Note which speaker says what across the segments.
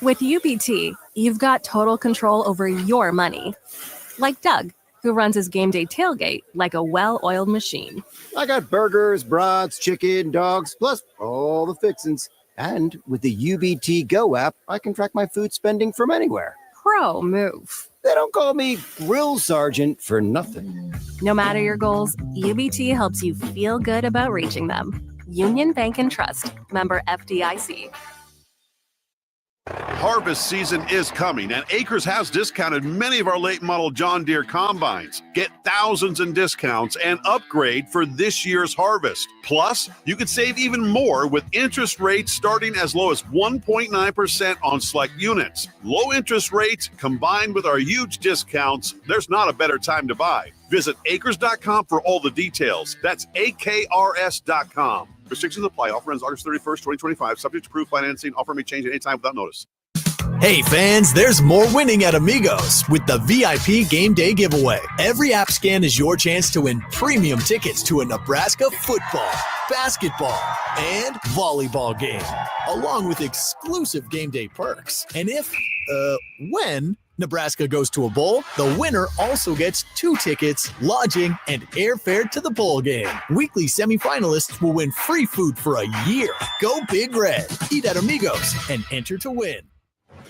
Speaker 1: With UBT, you've got total control over your money. Like Doug, who runs his game day tailgate like a well-oiled machine.
Speaker 2: I got burgers, brats, chicken, dogs, plus all the fixins. And with the UBT Go app, I can track my food spending from anywhere.
Speaker 1: Pro move.
Speaker 2: They don't call me Grill Sergeant for nothing.
Speaker 1: No matter your goals, UBT helps you feel good about reaching them. Union Bank and Trust. Member FDIC.
Speaker 3: Harvest season is coming, and Acres has discounted many of our late model John Deere combines. Get thousands in discounts and upgrade for this year's harvest. Plus, you can save even more with interest rates starting as low as 1.9% on select units. Low interest rates combined with our huge discounts, there's not a better time to buy. Visit acres.com for all the details. That's AKRS.com. Restrictions apply. Offer ends August 31st, 2025. Subject to approved financing. Offer may change at any time without notice.
Speaker 4: Hey fans, there's more winning at Amigos with the VIP Game Day giveaway. Every app scan is your chance to win premium tickets to a Nebraska football, basketball, and volleyball game, along with exclusive game day perks. And when Nebraska goes to a bowl, the winner also gets 2 tickets, lodging, and airfare to the bowl game. Weekly semifinalists will win free food for a year. Go Big Red. Eat at Amigos and enter to win.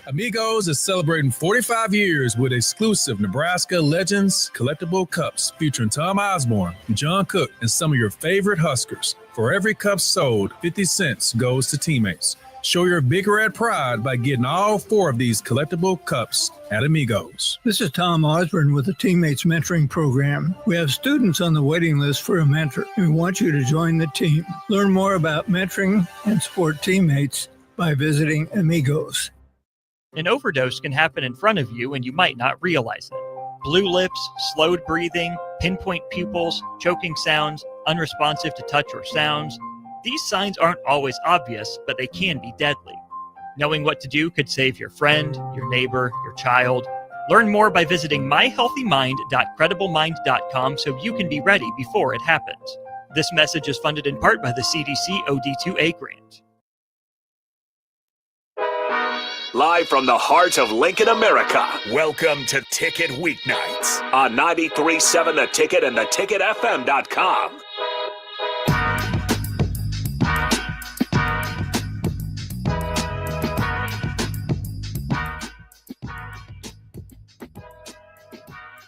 Speaker 5: Amigos is celebrating 45 years with exclusive Nebraska Legends collectible cups featuring Tom Osborne, John Cook, and some of your favorite Huskers. For every cup sold, 50 cents goes to teammates. Show your Big Red pride by getting all 4 of these collectible cups at Amigos.
Speaker 6: This is Tom Osborne with the Teammates Mentoring Program. We have students on the waiting list for a mentor, and we want you to join the team. Learn more about mentoring and support teammates by visiting Amigos.
Speaker 7: An overdose can happen in front of you and you might not realize it. Blue lips, slowed breathing, pinpoint pupils, choking sounds, unresponsive to touch or sounds. These signs aren't always obvious, but they can be deadly. Knowing what to do could save your friend, your neighbor, your child. Learn more by visiting myhealthymind.crediblemmind.com so you can be ready before it happens. This message is funded in part by the CDC OD2A grant.
Speaker 8: Live from the heart of Lincoln, America, welcome to Ticket Weeknights on 93.7 The Ticket and theticketfm.com.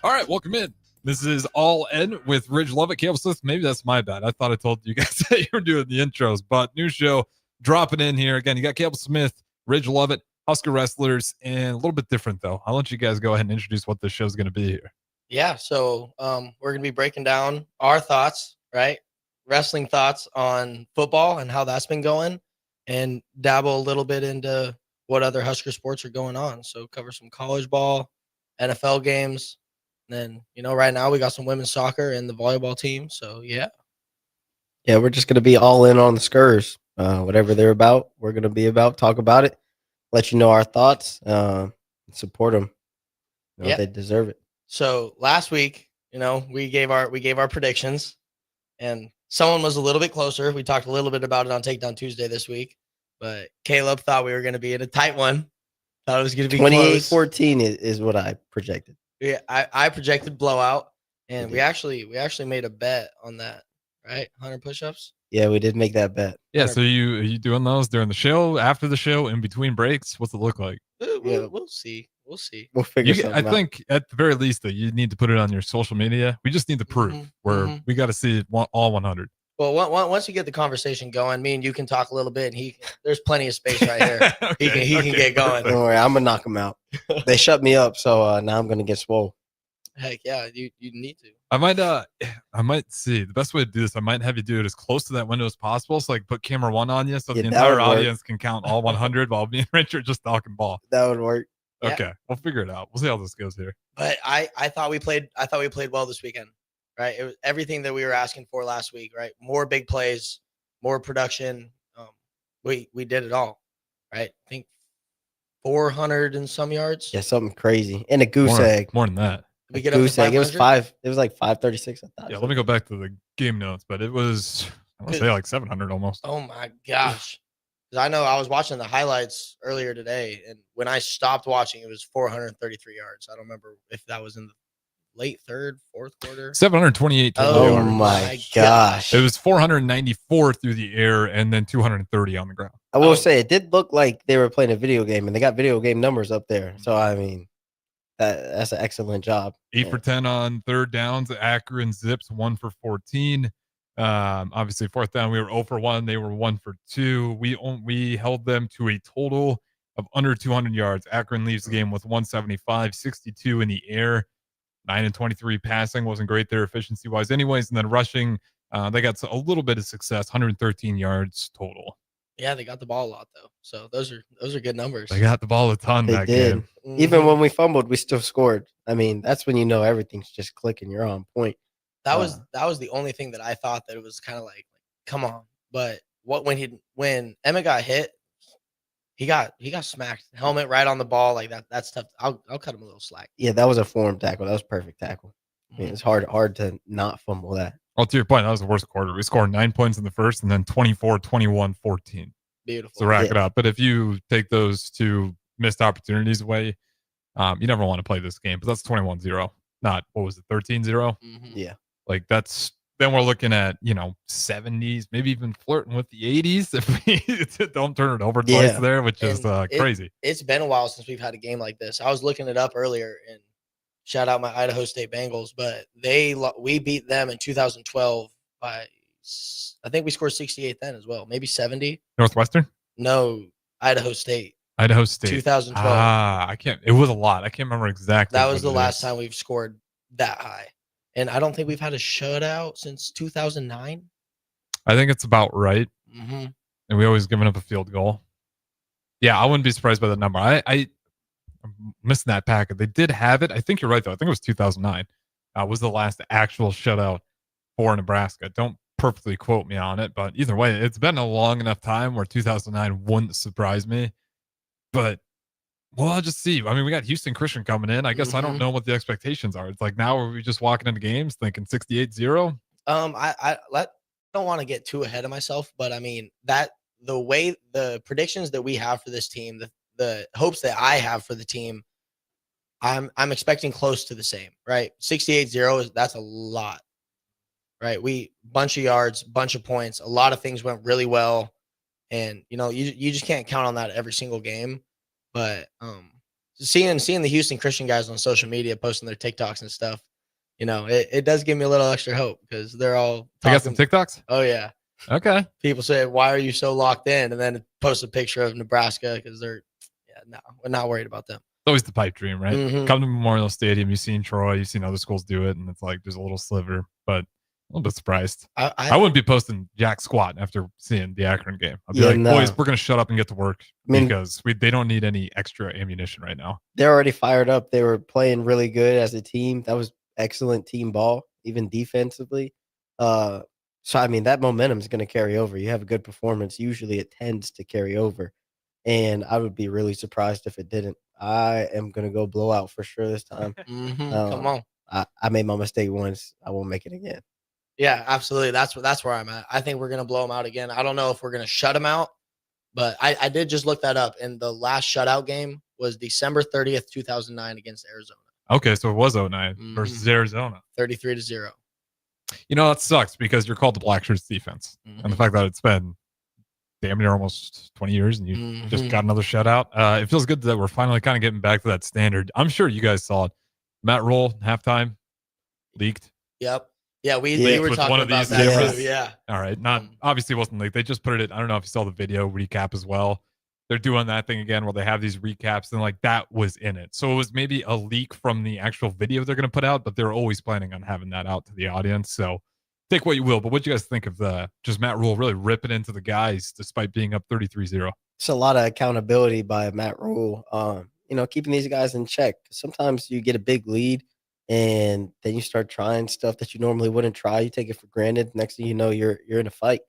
Speaker 9: All right, welcome in. This is All In with Ridge Lovett, Caleb Smith. Maybe that's my bad. I thought I told you guys that you were doing the intros, but new show dropping in here. Again, you got Caleb Smith, Ridge Lovett, Husker Wrestlers, and a little bit different, though. I'll let you guys go ahead and introduce what this show is going to be here.
Speaker 10: Yeah, so we're going to be breaking down our thoughts, right? Wrestling thoughts on football and how that's been going, and dabble a little bit into what other Husker sports are going on. So cover some college ball, NFL games. And then, right now we got some women's soccer and the volleyball team. So, yeah.
Speaker 11: Yeah, we're just going to be all in on the Skurs. Whatever they're about, we're going to be about, talk about it, let you know our thoughts, support them. They deserve it.
Speaker 10: So last week, we gave our predictions, and someone was a little bit closer. We talked a little bit about it on Takedown Tuesday this week, but Caleb thought we were going to be in a tight one. Thought it was going to be
Speaker 11: 28-14 is what I projected.
Speaker 10: Yeah, I projected blowout, and we actually made a bet on that, right? 100 push-ups.
Speaker 11: Yeah, we did make that bet.
Speaker 9: Yeah, so are you doing those during the show, after the show, in between breaks? What's it look like?
Speaker 10: We'll see.
Speaker 11: We'll figure something out.
Speaker 9: I think at the very least, though, you need to put it on your social media. We just need the proof where we got to see all 100.
Speaker 10: Well, once you get the conversation going, me and you can talk a little bit, and there's plenty of space right here. Okay, he can get going.
Speaker 11: Don't worry, I'm gonna knock him out. They shut me up, so now I'm gonna get swole.
Speaker 10: Heck yeah, you need to.
Speaker 9: I might see the best way to do this. I might have you do it as close to that window as possible. So like put camera 1 on you, so the entire audience can count all 100 while me and Richard just talking ball.
Speaker 11: That would work.
Speaker 9: Okay, we'll figure it out. We'll see how this goes here.
Speaker 10: But I thought we played well this weekend. Right, it was everything that we were asking for last week. Right, more big plays, more production. We did it all. Right, I think 400 and some yards.
Speaker 11: Yeah, something crazy. And a goose egg.
Speaker 9: More than that.
Speaker 10: Did we get up to 500?
Speaker 11: It was 5. It was like 536. I thought.
Speaker 9: Yeah, let me go back to the game notes, but it was I want to say like 700 almost.
Speaker 10: Oh my gosh! Because I know I was watching the highlights earlier today, and when I stopped watching, it was 433 yards. I don't remember if that was in the late third, fourth quarter.
Speaker 9: 728 total
Speaker 10: Oh
Speaker 9: yards.
Speaker 11: my gosh.
Speaker 9: It was 494 through the air and then 230 on the ground.
Speaker 11: I will say it did look like they were playing a video game, and they got video game numbers up there. So I mean, that's an excellent job.
Speaker 9: 8 for 10 on third downs. Akron Zips 1 for 14. Obviously, fourth down, we were 0 for 1. They were 1 for 2. We held them to a total of under 200 yards. Akron leaves the game with 175, 62 in the air, 9 and 23 passing. Wasn't great there efficiency wise, anyways. And then rushing, they got a little bit of success, 113 yards total.
Speaker 10: Yeah, they got the ball a lot though. So those are good numbers.
Speaker 9: They got the ball a ton
Speaker 11: They
Speaker 9: that
Speaker 11: did.
Speaker 9: game.
Speaker 11: Even when we fumbled, we still scored. I mean, that's when you know everything's just clicking. You're on point.
Speaker 10: That was the only thing that I thought that it was kind of like, come on. But when Emmett got hit, he got smacked. Helmet right on the ball like that. That's tough. I'll cut him a little slack.
Speaker 11: Yeah, that was a form tackle. That was a perfect tackle. I mean, it's hard to not fumble that.
Speaker 9: Well, to your point, that was the worst quarter. We scored 9 points in the first and then 24, 21, 14.
Speaker 10: Beautiful.
Speaker 9: So rack it up. But if you take those two missed opportunities away, you never want to play this game. But that's 21-0. Not, what was it, 13-0?
Speaker 11: Yeah.
Speaker 9: Like then we're looking at, 70s, maybe even flirting with the 80s if we don't turn it over twice there, which is crazy.
Speaker 10: It's been a while since we've had a game like this. I was looking it up earlier, and shout out my Idaho State Bengals, but we beat them in 2012 by, I think we scored 68 then as well, maybe 70.
Speaker 9: Northwestern?
Speaker 10: No, Idaho State.
Speaker 9: 2012. It was a lot. I can't remember exactly.
Speaker 10: That was the last time we've scored that high. And I don't think we've had a shutout since 2009.
Speaker 9: I think it's about right.
Speaker 10: Mm-hmm.
Speaker 9: And we always given up a field goal. Yeah, I wouldn't be surprised by that number. I'm missing that packet. They did have it. I think you're right, though. I think it was 2009 was the last actual shutout for Nebraska. Don't perfectly quote me on it, but either way, it's been a long enough time where 2009 wouldn't surprise me. But well, I'll just see. I mean, we got Houston Christian coming in. I guess I don't know what the expectations are. It's like now are we just walking into games thinking 68-0?
Speaker 10: I don't want to get too ahead of myself, but I mean that the way the predictions that we have for this team, the hopes that I have for the team, I'm expecting close to the same, right? 68-0 that's a lot. Right? We bunch of yards, bunch of points, a lot of things went really well. And you just can't count on that every single game. But seeing the Houston Christian guys on social media posting their TikToks and stuff, it does give me a little extra hope because they're all
Speaker 9: I got some TikToks?
Speaker 10: Oh yeah.
Speaker 9: Okay.
Speaker 10: People say, why are you so locked in? And then post a picture of Nebraska because we're not worried about them.
Speaker 9: It's always the pipe dream, right?
Speaker 10: Mm-hmm.
Speaker 9: Come to Memorial Stadium, you've seen Troy, you've seen other schools do it, and it's like there's a little sliver, but a little bit surprised. I wouldn't be posting jack squat after seeing the Akron game. I'd be boys, we're going to shut up and get to work because they don't need any extra ammunition right now.
Speaker 11: They're already fired up. They were playing really good as a team. That was excellent team ball, even defensively. So, I mean, that momentum is going to carry over. You have a good performance. Usually it tends to carry over. And I would be really surprised if it didn't. I am going to go blow out for sure this time.
Speaker 10: Come on.
Speaker 11: I made my mistake once. I won't make it again.
Speaker 10: Yeah, absolutely. That's where I'm at. I think we're going to blow them out again. I don't know if we're going to shut them out, but I did just look that up. And the last shutout game was December 30th, 2009 against Arizona.
Speaker 9: Okay, so it was 09 versus Arizona.
Speaker 10: 33-0.
Speaker 9: That sucks because you're called the Black Shirts defense. And the fact that it's been damn near almost 20 years and you just got another shutout. It feels good that we're finally kind of getting back to that standard. I'm sure you guys saw it. Matt Rule, halftime, leaked.
Speaker 10: Yep. Yeah, we were talking about that too. Yeah.
Speaker 9: All right. Not obviously it wasn't leaked. They just put it. I don't know if you saw the video recap as well. They're doing that thing again where they have these recaps and like that was in it. So it was maybe a leak from the actual video they're going to put out, but they're always planning on having that out to the audience. So take what you will. But what do you guys think of just Matt Rule really ripping into the guys despite being up 33-0?
Speaker 11: It's a lot of accountability by Matt Rule. Keeping these guys in check. Sometimes you get a big lead and then you start trying stuff that you normally wouldn't try. You take it for granted. Next thing you know, you're in a fight.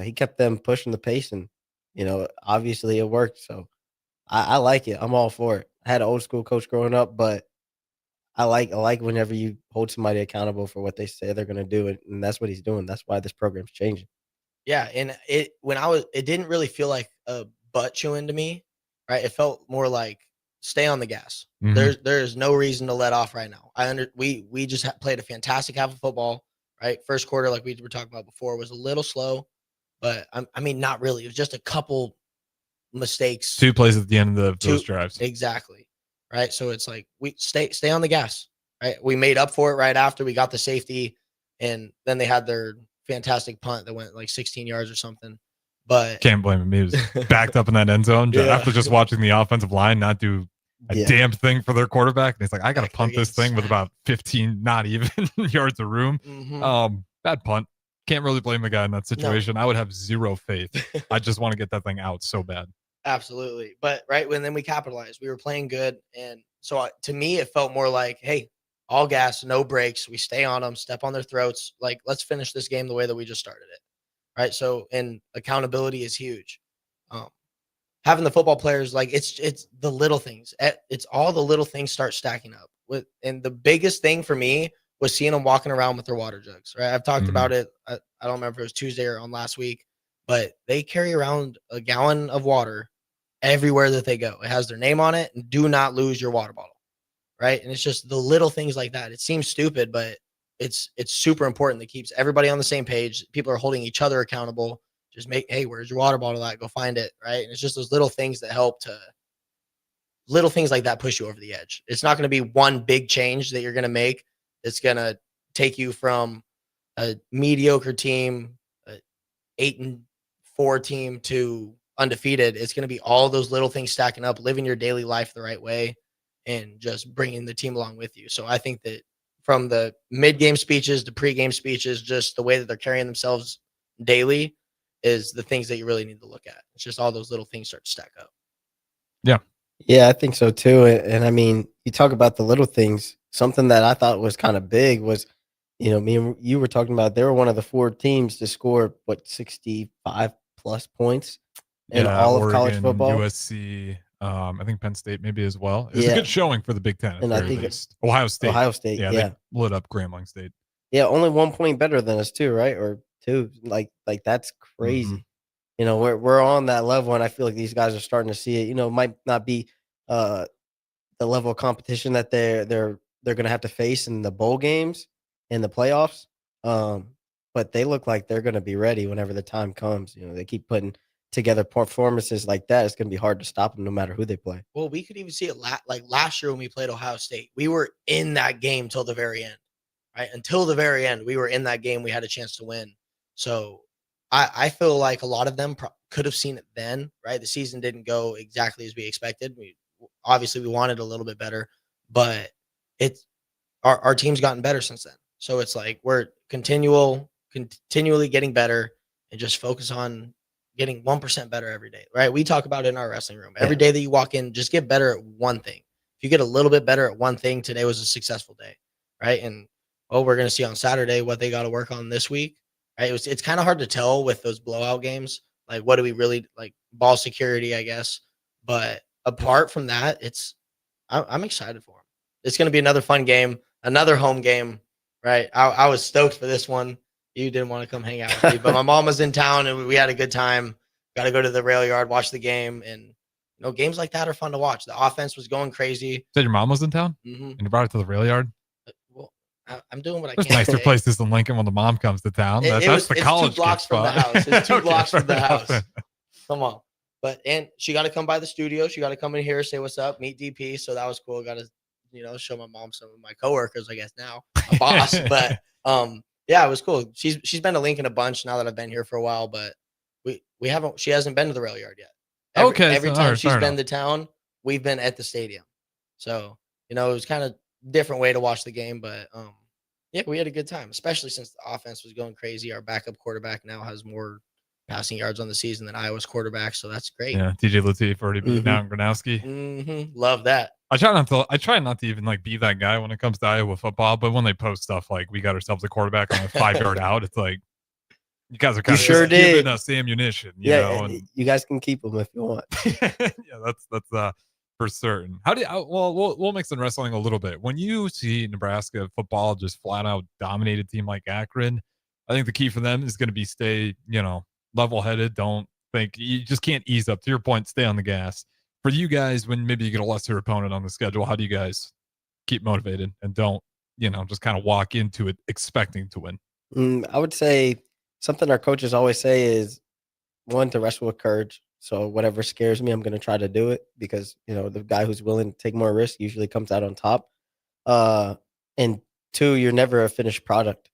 Speaker 11: He kept them pushing the pace, and obviously it worked. So I like it. I'm all for it. I had an old school coach growing up, but I like whenever you hold somebody accountable for what they say they're going to do, and that's what he's doing. That's why this program's changing.
Speaker 10: Yeah, and it didn't really feel like a butt chewing to me, right? It felt more like stay on the gas.
Speaker 9: Mhm.
Speaker 10: There's no reason to let off right now. We just played a fantastic half of football, right? First quarter, like we were talking about before, was a little slow, but I mean, not really. It was just a couple mistakes.
Speaker 9: 2 plays at the end of those drives.
Speaker 10: Exactly. Right. So it's like we stay on the gas. Right. We made up for it right after we got the safety, and then they had their fantastic punt that went like 16 yards or something. But
Speaker 9: Can't blame him. He was backed up in that end zone after just watching the offensive line not do a damn thing for their quarterback. And he's like, I got to punt this thing with about 15, not even yards of room. Bad punt. Can't really blame the guy in that situation. I would have zero faith. I just want to get that thing out so bad.
Speaker 10: Absolutely. But when then we capitalized, we were playing good. And so to me, it felt more like, hey, all gas, no breaks. We stay on them, step on their throats. Like, let's finish this game the way that we just started it. Right. So, and accountability is huge. Having the football players, like it's the little things. It's all the little things start stacking up. And the biggest thing for me was seeing them walking around with their water jugs. Right. I've talked about it. I don't remember if it was Tuesday or on last week, but they carry around a gallon of water everywhere that they go. It has their name on it, and do not lose your water bottle. Right. And it's just the little things like that. It seems stupid, but it's super important that keeps everybody on the same page. People are holding each other accountable. Just hey, where's your water bottle at? Go find it. Right. And it's just those little things that help little things like that push you over the edge. It's not going to be one big change that you're going to make. It's going to take you from a mediocre team, 8-4 team, to undefeated. It's going to be all those little things stacking up, living your daily life the right way, and just bringing the team along with you. So I think that from the mid-game speeches to pre-game speeches, just the way that they're carrying themselves daily is the things that you really need to look at. It's just all those little things start to stack up.
Speaker 11: Yeah, I think so too. And I mean, you talk about the little things. Something that I thought was kind of big was, me and you were talking about, they were one of the 4 teams to score 65 plus points in all of college football.
Speaker 9: USC, I think Penn State maybe as well. It was a good showing for the Big Ten.
Speaker 11: And I think
Speaker 9: Ohio State.
Speaker 11: Yeah,
Speaker 9: they lit up Grambling State.
Speaker 11: Yeah, only 1 point better than us too, right? Or 2. Like that's crazy. We're on that level, and I feel like these guys are starting to see it. Might not be the level of competition that they're going to have to face in the bowl games and the playoffs. But they look like they're going to be ready whenever the time comes. They keep putting together performances like that. It's going to be hard to stop them no matter who they play.
Speaker 10: Well, we could even see it like last year when we played Ohio State. We were in that game till the very end, right? Until the very end, we were in that game. We had a chance to win. So I feel like a lot of them could have seen it then, right? The season didn't go exactly as we expected. Obviously we wanted a little bit better, but our team's gotten better since then. So it's like we're continually getting better, and just focus on getting 1% better every day, right? We talk about it in our wrestling room. Every day that you walk in, just get better at one thing. If you get a little bit better at one thing, today was a successful day, right? And we're going to see on Saturday what they got to work on this week, right? It's kind of hard to tell with those blowout games. Like, what do we really like? Ball security, I guess. But apart from that, I'm excited for them. It's going to be another fun game, another home game, right? I was stoked for this one. You didn't want to come hang out with me, but my mom was in town and we had a good time. Got to go to the rail yard, watch the game. And, games like that are fun to watch. The offense was going crazy.
Speaker 9: Said your mom was in town?
Speaker 10: Mm-hmm.
Speaker 9: And you brought it to the rail yard?
Speaker 10: Well, I'm doing what I
Speaker 9: There's
Speaker 10: can.
Speaker 9: nicer places in Lincoln when the mom comes to town. That's the college
Speaker 10: 2 blocks from the house. It's 2 blocks from the house.
Speaker 9: Enough.
Speaker 10: Come on. And she got to come by the studio. She got to come in here, say what's up, meet DP. So that was cool. Got to, show my mom some of my coworkers, I guess now, a boss. But yeah, it was cool. She's been to Lincoln a bunch now that I've been here for a while, but she hasn't been to the rail yard yet. Every time she's been to town, we've been at the stadium. So, it was kind of different way to watch the game, but yeah, we had a good time, especially since the offense was going crazy. Our backup quarterback now has more passing yards on the season than Iowa's quarterback, so that's great.
Speaker 9: Yeah, TJ Lateef already beat down Gronowski.
Speaker 10: Mm-hmm. Love that.
Speaker 9: I try not to even be that guy when it comes to Iowa football, but when they post stuff like we got ourselves a quarterback on a 5-yard out, it's like you guys are kind of giving us ammunition. You know, and
Speaker 11: you guys can keep them if you want.
Speaker 9: Yeah, that's for certain. How do we'll mix in wrestling a little bit. When you see Nebraska football just flat out dominate a team like Akron, I think the key for them is going to be stay level-headed. Don't think you just can't ease up. To your point, stay on the gas. For you guys, when maybe you get a lesser opponent on the schedule, how do you guys keep motivated and don't, just kind of walk into it expecting to win?
Speaker 11: I would say something our coaches always say is, one, to wrestle with courage. So whatever scares me, I'm going to try to do it because, the guy who's willing to take more risk usually comes out on top. And two, you're never a finished product.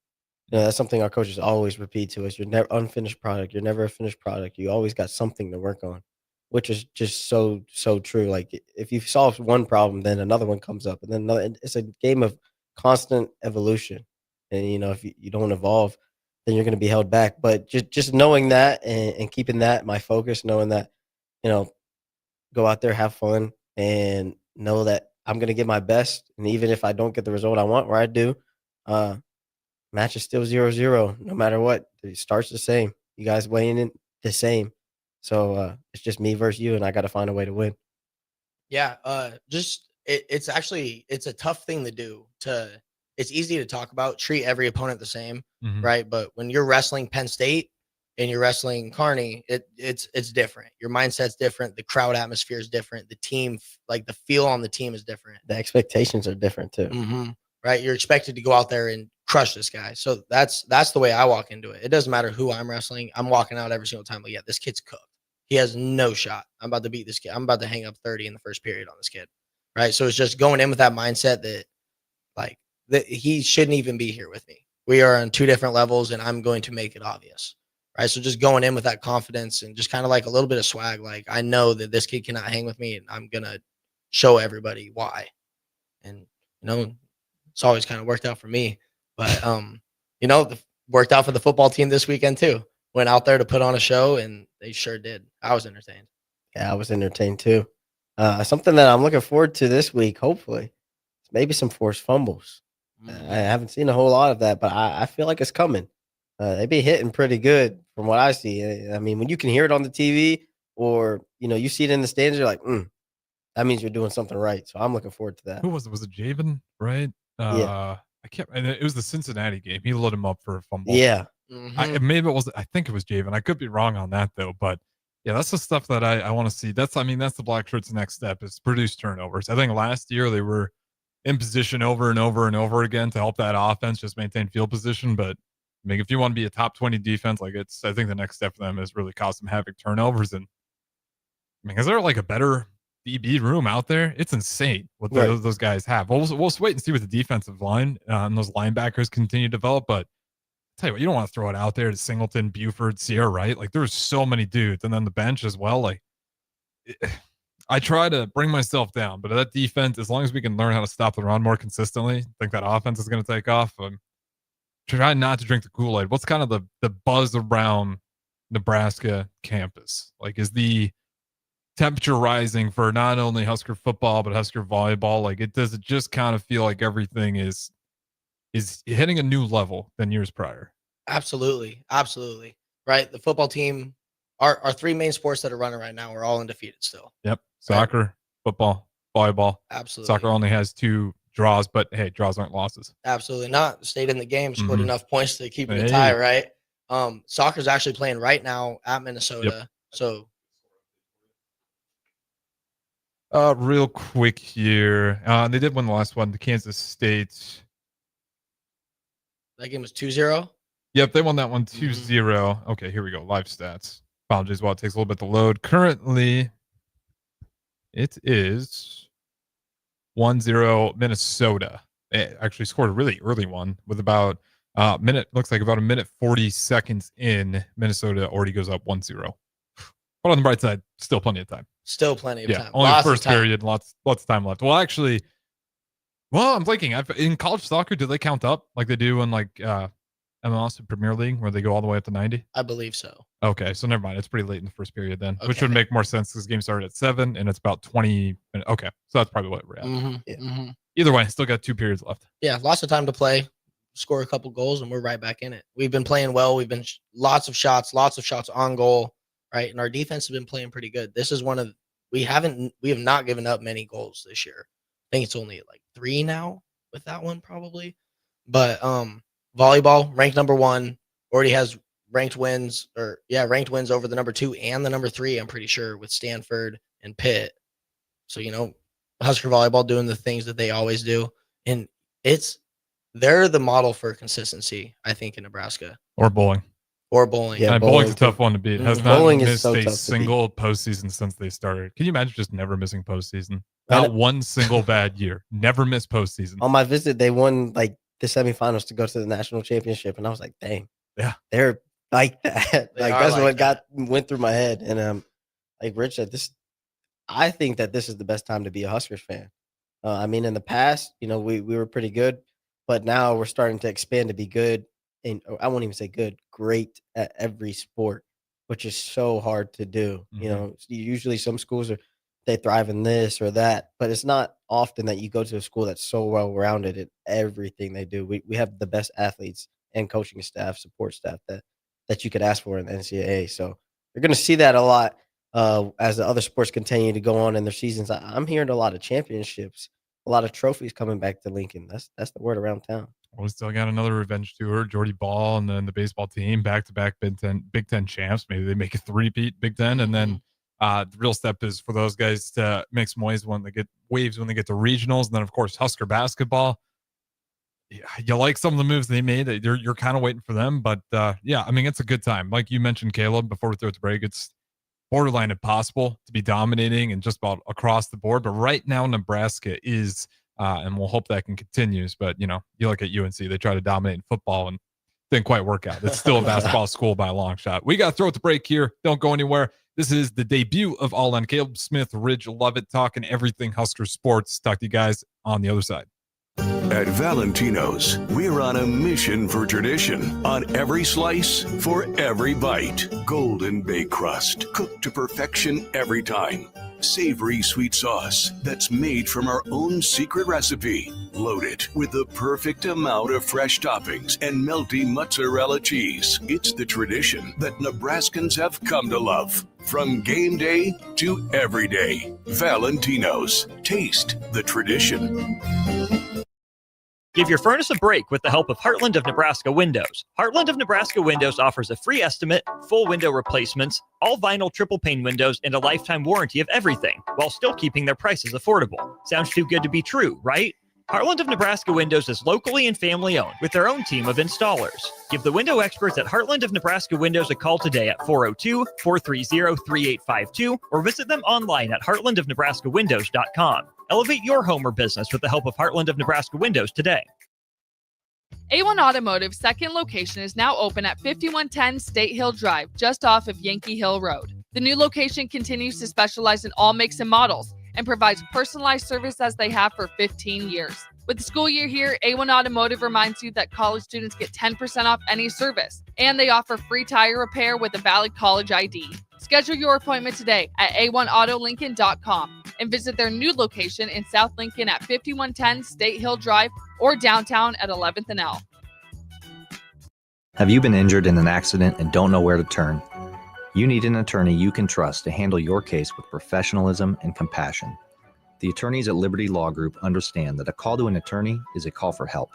Speaker 11: That's something our coaches always repeat to us. You're never unfinished product. You're never a finished product. You always got something to work on, which is just so, so true. Like if you solve one problem, then another one comes up and then another. It's a game of constant evolution. And, if you don't evolve, then you're going to be held back. But just knowing that and keeping that my focus, knowing that, go out there, have fun, and know that I'm going to give my best. And even if I don't get the result I want, or I do, match is still 0-0, no matter what. It starts the same. You guys weighing in the same. So it's just me versus you, and I got to find a way to win.
Speaker 10: Yeah, it's a tough thing to do. It's easy to talk about, treat every opponent the same, right? But when you're wrestling Penn State and you're wrestling Kearney, it's different. Your mindset's different. The crowd atmosphere is different. The team, like the feel on the team, is different.
Speaker 11: The expectations are different too.
Speaker 10: Right? You're expected to go out there and crush this guy. So that's the way I walk into it. It doesn't matter who I'm wrestling. I'm walking out every single time. Like, yeah, this kid's cooked. He has no shot. I'm about to beat this kid. I'm about to hang up 30 in the first period on this kid. Right? So it's just going in with that mindset that he shouldn't even be here with me. We are on two different levels, and I'm going to make it obvious. Right? So just going in with that confidence and just kind of like a little bit of swag. Like, I know that this kid cannot hang with me, and I'm going to show everybody why. And, it's always kind of worked out for me. But, worked out for the football team this weekend too. Went out there to put on a show, and they sure did. I was entertained.
Speaker 11: Yeah, I was entertained too. Something that I'm looking forward to this week, hopefully, maybe some forced fumbles. I haven't seen a whole lot of that, but I feel like it's coming. They be hitting pretty good from what I see. I mean, when you can hear it on the TV or, you see it in the stands, you're like, that means you're doing something right. So I'm looking forward to that.
Speaker 9: Who was it? Was it Javen, right?
Speaker 11: Yeah.
Speaker 9: I can't. And it was the Cincinnati game. He lit him up for a fumble.
Speaker 11: Yeah.
Speaker 9: I think it was Javen. I could be wrong on that though, but yeah, that's the stuff that I want to see. That's the Black Shirts' next step is produce turnovers. I think last year they were in position over and over and over again to help that offense just maintain field position. But I mean, if you want to be a top 20 defense, I think the next step for them is really cause them havoc turnovers. And I mean, is there like a better DB room out there? It's insane what those guys have. We'll wait and see what the defensive line and those linebackers continue to develop. But I'll tell you what, you don't want to throw it out there to Singleton, Buford, Sierra, right? Like there's so many dudes, and then the bench as well. Like I try to bring myself down, but that defense, as long as we can learn how to stop the run more consistently, I think that offense is going to take off. Try not to drink the Kool-Aid. What's kind of the buzz around Nebraska campus? Like, is the temperature rising for not only Husker football but Husker volleyball? Like, does it just kind of feel like everything is hitting a new level than years prior?
Speaker 10: Absolutely. Right. The football team, our three main sports that are running right now are all undefeated still.
Speaker 9: Yep. Soccer, right? Football, volleyball.
Speaker 10: Absolutely.
Speaker 9: Soccer only has 2 draws, but hey, draws aren't losses.
Speaker 10: Absolutely not. Stayed in the game, scored enough points to keep it a tie, right? Soccer's actually playing right now at Minnesota. Yep. So
Speaker 9: real quick here. They did win the last one, the Kansas State.
Speaker 10: That game was 2-0.
Speaker 9: Yep, they won that one 2-0. Okay, here we go. Live stats. Apologies while it takes a little bit to load. Currently, it is 1-0 Minnesota. It actually scored a really early one with about a minute 40 seconds in. Minnesota already goes up 1-0. But on the bright side, still plenty of time.
Speaker 10: Still plenty of time.
Speaker 9: Only first period, lots of time left. Well, actually, I'm thinking in college soccer, do they count up like they do in like MLS Premier League where they go all the way up to 90?
Speaker 10: I believe so.
Speaker 9: Okay, so never mind. It's pretty late in the first period then, which would make more sense because the game started at 7 and it's about 20 minutes. Okay, so that's probably what we're at. Either way, still got 2 periods left.
Speaker 10: Yeah, lots of time to play, score a couple goals, and we're right back in it. We've been playing well. We've been lots of shots on goal, right? And our defense has been playing pretty good. This is one of we have not given up many goals this year. I think it's only like 3 now with that one probably. But volleyball ranked number 1, already has ranked wins over the number 2 and the number 3, I'm pretty sure, with Stanford and Pitt. So, Husker volleyball doing the things that they always do. And they're the model for consistency, I think, in Nebraska.
Speaker 9: Or bowling.
Speaker 10: Yeah,
Speaker 9: bowling's a tough one to beat. Has not
Speaker 11: Bowling is
Speaker 9: missed
Speaker 11: so
Speaker 9: a
Speaker 11: tough to
Speaker 9: single postseason since they started. Can you imagine just never missing postseason? Not one single bad year. Never missed postseason.
Speaker 11: On my visit, they won like the semifinals to go to the national championship, and I was like, "Dang,
Speaker 9: yeah,
Speaker 11: they're like that."
Speaker 10: They
Speaker 11: That's
Speaker 10: like
Speaker 11: what went through my head. And like Rich said, I think that this is the best time to be a Huskers fan. I mean, in the past, we were pretty good, but now we're starting to expand to be good. And I won't even say good, great at every sport, which is so hard to do.
Speaker 9: Mm-hmm.
Speaker 11: Usually some schools they thrive in this or that, but it's not often that you go to a school that's so well rounded in everything they do. We have the best athletes and coaching staff, support staff that you could ask for in the NCAA. So you're going to see that a lot as the other sports continue to go on in their seasons. I'm hearing a lot of championships, a lot of trophies coming back to Lincoln. That's the word around town.
Speaker 9: We still got another revenge tour. Jordy Ball and then the baseball team back-to-back Big Ten champs. Maybe they make a three-peat Big Ten, and then the real step is for those guys to make some waves when they get to regionals, and then of course Husker basketball. Yeah, you like some of the moves they made. You're kind of waiting for them, but yeah, I mean it's a good time. Like you mentioned, Caleb, before we throw it to break, it's borderline impossible to be dominating and just about across the board. But right now, Nebraska is. And we'll hope that continues. But, you look at UNC, they try to dominate in football and didn't quite work out. It's still a basketball school by a long shot. We got to throw it to break here. Don't go anywhere. This is the debut of All In. Caleb Smith, Ridge Lovett, talking everything Husker sports. Talk to you guys on the other side.
Speaker 12: At Valentino's, we're on a mission for tradition. On every slice, for every bite. Golden baked crust, cooked to perfection every time. Savory sweet sauce that's made from our own secret recipe. Loaded with the perfect amount of fresh toppings and melty mozzarella cheese. It's the tradition that Nebraskans have come to love. From game day to every day. Valentino's. Taste the tradition.
Speaker 7: Give your furnace a break with the help of Heartland of Nebraska Windows. Heartland of Nebraska Windows offers a free estimate, full window replacements, all vinyl triple pane windows, and a lifetime warranty of everything, while still keeping their prices affordable. Sounds too good to be true, right? Heartland of Nebraska Windows is locally and family owned with their own team of installers. Give the window experts at Heartland of Nebraska Windows a call today at 402-430-3852 or visit them online at heartlandofnebraskawindows.com. Elevate your home or business with the help of Heartland of Nebraska Windows today.
Speaker 13: A1 Automotive's second location is now open at 5110 State Hill Drive, just off of Yankee Hill Road. The new location continues to specialize in all makes and models and provides personalized service as they have for 15 years. With the school year here, A1 Automotive reminds you that college students get 10% off any service, and they offer free tire repair with a valid college ID. Schedule your appointment today at a1autolincoln.com and visit their new location in South Lincoln at 5110 State Hill Drive or downtown at 11th and L.
Speaker 14: Have you been injured in an accident and don't know where to turn? You need an attorney you can trust to handle your case with professionalism and compassion. The attorneys at Liberty Law Group understand that a call to an attorney is a call for help.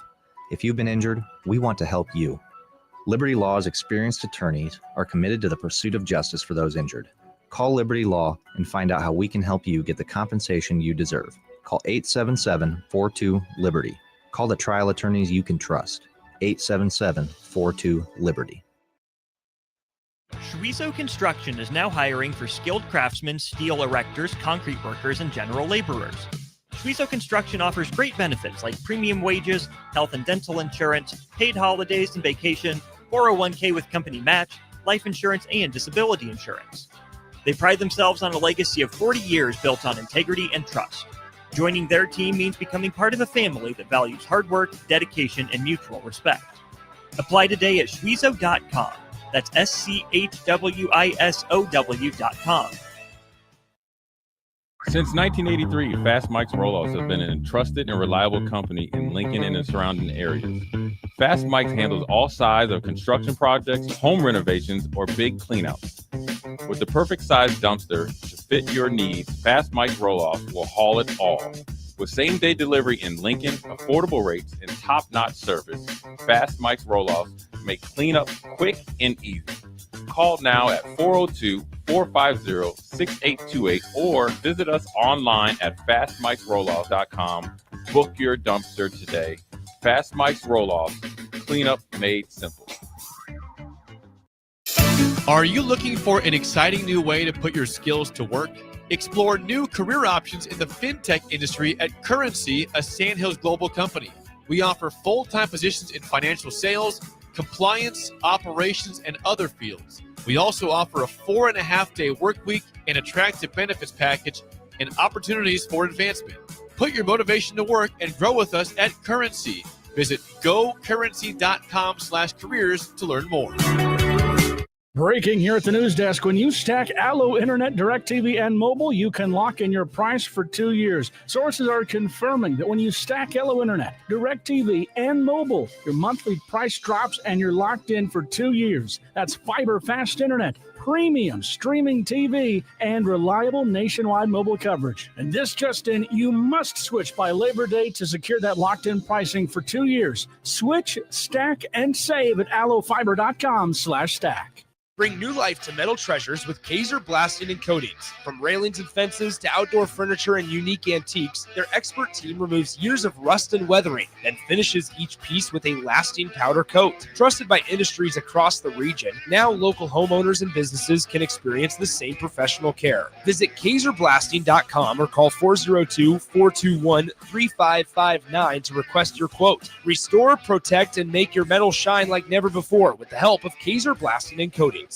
Speaker 14: If you've been injured, we want to help you. Liberty Law's experienced attorneys are committed to the pursuit of justice for those injured. Call Liberty Law and find out how we can help you get the compensation you deserve. Call 877-42-LIBERTY. Call the trial attorneys you can trust. 877-42-LIBERTY.
Speaker 7: Schweizo Construction is now hiring for skilled craftsmen, steel erectors, concrete workers, and general laborers. Schweizo Construction offers great benefits like premium wages, health and dental insurance, paid holidays and vacation, 401k with company match, life insurance, and disability insurance. They pride themselves on a legacy of 40 years built on integrity and trust. Joining their team means becoming part of a family that values hard work, dedication, and mutual respect. Apply today at schweizo.com. That's SCHWISOW.com.
Speaker 15: Since 1983, Fast Mike's Roll-Offs have been a trusted and reliable company in Lincoln and the surrounding areas. Fast Mike's handles all sides of construction projects, home renovations, or big cleanouts. With the perfect size dumpster to fit your needs, Fast Mike's Roll-Offs will haul it all. With same-day delivery in Lincoln, affordable rates, and top-notch service, Fast Mike's Roll-Offs make cleanup quick and easy. Call now at 402-450-6828 or visit us online at fastmikesrolloff.com. Book your dumpster today. Fast Mike's Roll-Off, cleanup made simple.
Speaker 16: Are you looking for an exciting new way to put your skills to work? Explore new career options in the fintech industry at Currency, a Sandhills global company. We offer full-time positions in financial sales, compliance, operations, and other fields. We also offer a 4.5-day work week, an attractive benefits package, and opportunities for advancement. Put your motivation to work and grow with us at Currency. Visit gocurrency.com/careers to learn more.
Speaker 17: Breaking here at the news desk. When you stack Allo Internet, DirecTV, and mobile, you can lock in your price for 2 years. Sources are confirming that when you stack Allo Internet, DirecTV, and mobile, your monthly price drops and you're locked in for 2 years. That's fiber fast internet, premium streaming TV, and reliable nationwide mobile coverage. And this just in, you must switch by Labor Day to secure that locked-in pricing for 2 years. Switch, stack, and save at allofiber.com/stack.
Speaker 18: Bring new life to metal treasures with Kaiser Blasting and Coatings. From railings and fences to outdoor furniture and unique antiques, their expert team removes years of rust and weathering, then finishes each piece with a lasting powder coat. Trusted by industries across the region, now local homeowners and businesses can experience the same professional care. Visit KaiserBlasting.com or call 402-421-3559 to request your quote. Restore, protect, and make your metal shine like never before with the help of Kaiser Blasting and Coatings.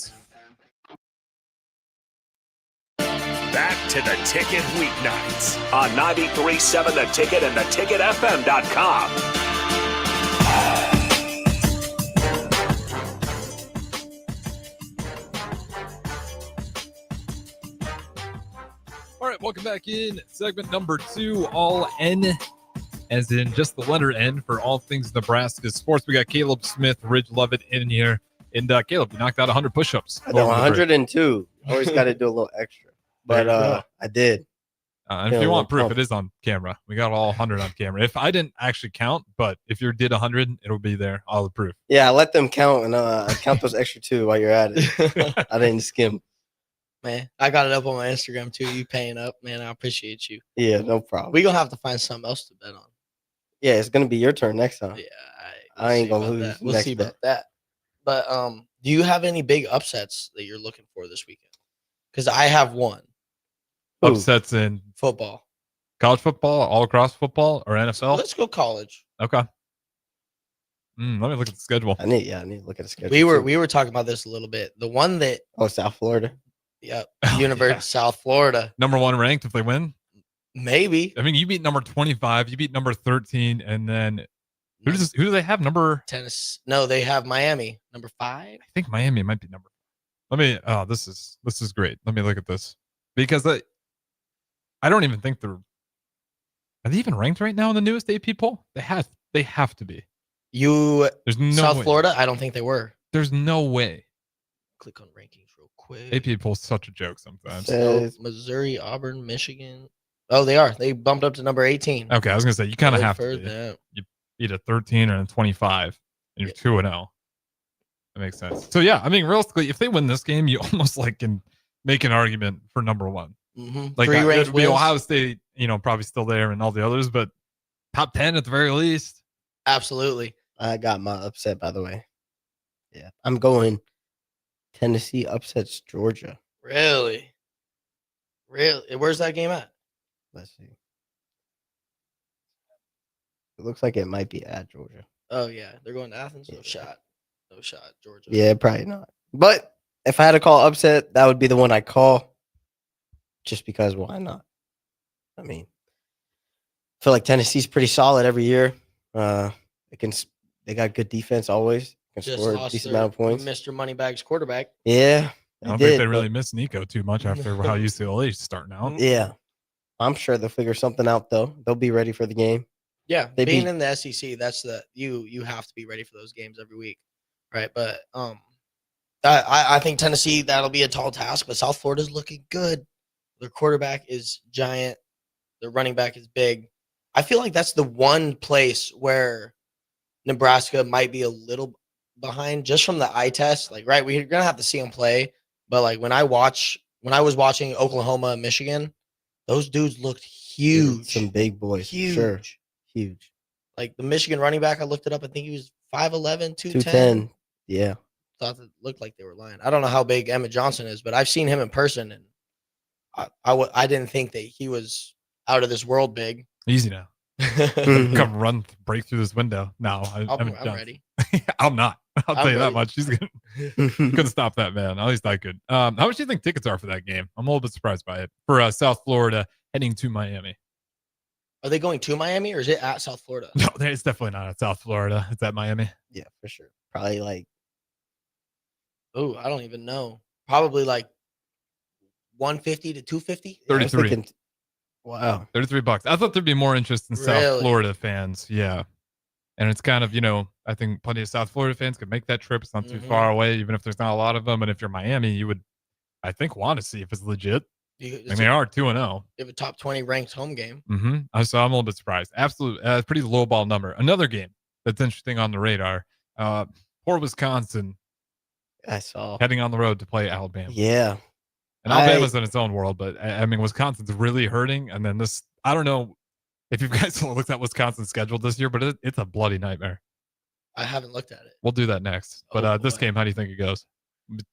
Speaker 8: Back to the Ticket weeknights on 93.7 The Ticket and theticketfm.com.
Speaker 9: All right, welcome back in. Segment number 2, all N, as in just the letter N for all things Nebraska sports. We got Caleb Smith, Ridge Lovett in here. And Caleb, you knocked out 100 push-ups.
Speaker 11: I know 102. Always got to do a little extra. But I did.
Speaker 9: And if you want proof, it is on camera. We got all 100 on camera. If I didn't actually count, but if you did 100, it'll be there, all the proof.
Speaker 11: Yeah, let them count, and count those extra 2 while you're at it. I didn't skim.
Speaker 10: Man, I got it up on my Instagram too. You paying up, man. I appreciate you.
Speaker 11: Yeah, no problem.
Speaker 10: We're going to have to find something else to bet on.
Speaker 11: Yeah, it's going to be your turn next time.
Speaker 10: Yeah,
Speaker 11: I ain't going to lose.
Speaker 10: We'll see about that. But do you have any big upsets that you're looking for this weekend? Because I have one.
Speaker 9: Upsets in
Speaker 10: football,
Speaker 9: college football, all across football, or NFL?
Speaker 10: Let's go college.
Speaker 9: Okay. Let me look at the schedule.
Speaker 11: I need to look at the schedule.
Speaker 10: We were talking about this a little bit. The one that
Speaker 11: South Florida.
Speaker 10: Yep, University of South Florida.
Speaker 9: Number 1 ranked if they win.
Speaker 10: Maybe.
Speaker 9: I mean, you beat number 25, you beat number 13, and then who do they have? Number
Speaker 10: Tennessee. No, they have Miami, number 5.
Speaker 9: I think Miami might be number. Let me. Oh, this is great. Let me look at this because I don't even think are they even ranked right now in the newest AP poll? They have to be.
Speaker 10: There's
Speaker 9: no
Speaker 10: South
Speaker 9: way.
Speaker 10: Florida. I don't think they were.
Speaker 9: There's no way.
Speaker 10: Click on rankings real quick.
Speaker 9: AP poll's such a joke sometimes.
Speaker 10: Missouri, Auburn, Michigan. Oh, they are. They bumped up to number 18.
Speaker 9: Okay, I was gonna say you kind of have to. You beat a 13 or a 25, and you're 2-0. That makes sense. So yeah, I mean, realistically, if they win this game, you almost can make an argument for number 1.
Speaker 10: Mm-hmm.
Speaker 9: Like
Speaker 10: 3 ranked wins.
Speaker 9: Ohio State, probably still there, and all the others, but top 10 at the very least.
Speaker 10: Absolutely.
Speaker 11: I got my upset, by the way. Yeah, I'm going Tennessee upsets Georgia.
Speaker 10: Really? Where's that game at?
Speaker 11: Let's see. It looks like it might be at Georgia.
Speaker 10: Oh yeah, they're going to Athens. No shot, Georgia.
Speaker 11: Yeah, probably not. But if I had to call upset, that would be the one I call. Just because, why not? I mean, I feel like Tennessee's pretty solid every year. They got good defense always. Can score a decent amount of points.
Speaker 10: Mr. Moneybags quarterback.
Speaker 11: Yeah,
Speaker 9: I don't think they really miss Nico too much after how UCLA's starting out.
Speaker 11: Yeah, I'm sure they'll figure something out though. They'll be ready for the game.
Speaker 10: Yeah, being in the SEC, that's you have to be ready for those games every week, right? But I think Tennessee, that'll be a tall task. But South Florida's looking good. Their quarterback is giant. Their running back is big. I feel like that's the one place where Nebraska might be a little behind just from the eye test. Like, right, we're gonna have to see them play, but like when I was watching Oklahoma and Michigan, those dudes looked huge.
Speaker 11: Some big boys,
Speaker 10: huge,
Speaker 11: sure, huge.
Speaker 10: Like the Michigan running back, I looked it up. I think he was 5'11", 210.
Speaker 11: 210. Yeah.
Speaker 10: Thought it looked like they were lying. I don't know how big Emmett Johnson is, but I've seen him in person, and I didn't think that he was out of this world big.
Speaker 9: Easy now. Come break through this window. No,
Speaker 10: I'm ready.
Speaker 9: I'm not. I'll tell you that
Speaker 10: ready.
Speaker 9: much. He's couldn't stop that man. At least I could. How much do you think tickets are for that game? I'm a little bit surprised by it. For South Florida heading to Miami.
Speaker 10: Are they going to Miami or is it at South Florida?
Speaker 9: No, it's definitely not at South Florida. It's at Miami.
Speaker 11: Yeah, for sure. Probably like.
Speaker 10: Oh, I don't even know. Probably like 150 to 250.
Speaker 9: 33.
Speaker 11: Wow.
Speaker 9: $33. I thought there'd be more interest in South Florida fans. Yeah. And it's kind of, I think plenty of South Florida fans could make that trip. It's not too far away, even if there's not a lot of them. And if you're Miami, you would, I think, want to see if it's legit. And they are 2-0.
Speaker 10: You have a top 20 ranked home game.
Speaker 9: Mm-hmm. So I'm a little bit surprised. Absolute, pretty low ball number. Another game that's interesting on the radar. Poor Wisconsin.
Speaker 11: I saw.
Speaker 9: Heading on the road to play Alabama.
Speaker 11: Yeah.
Speaker 9: And Alabama's in its own world, but I mean, Wisconsin's really hurting. And then this, I don't know if you guys looked at Wisconsin's schedule this year, but it's a bloody nightmare.
Speaker 10: I haven't looked at it.
Speaker 9: We'll do that next. But this game, how do you think it goes?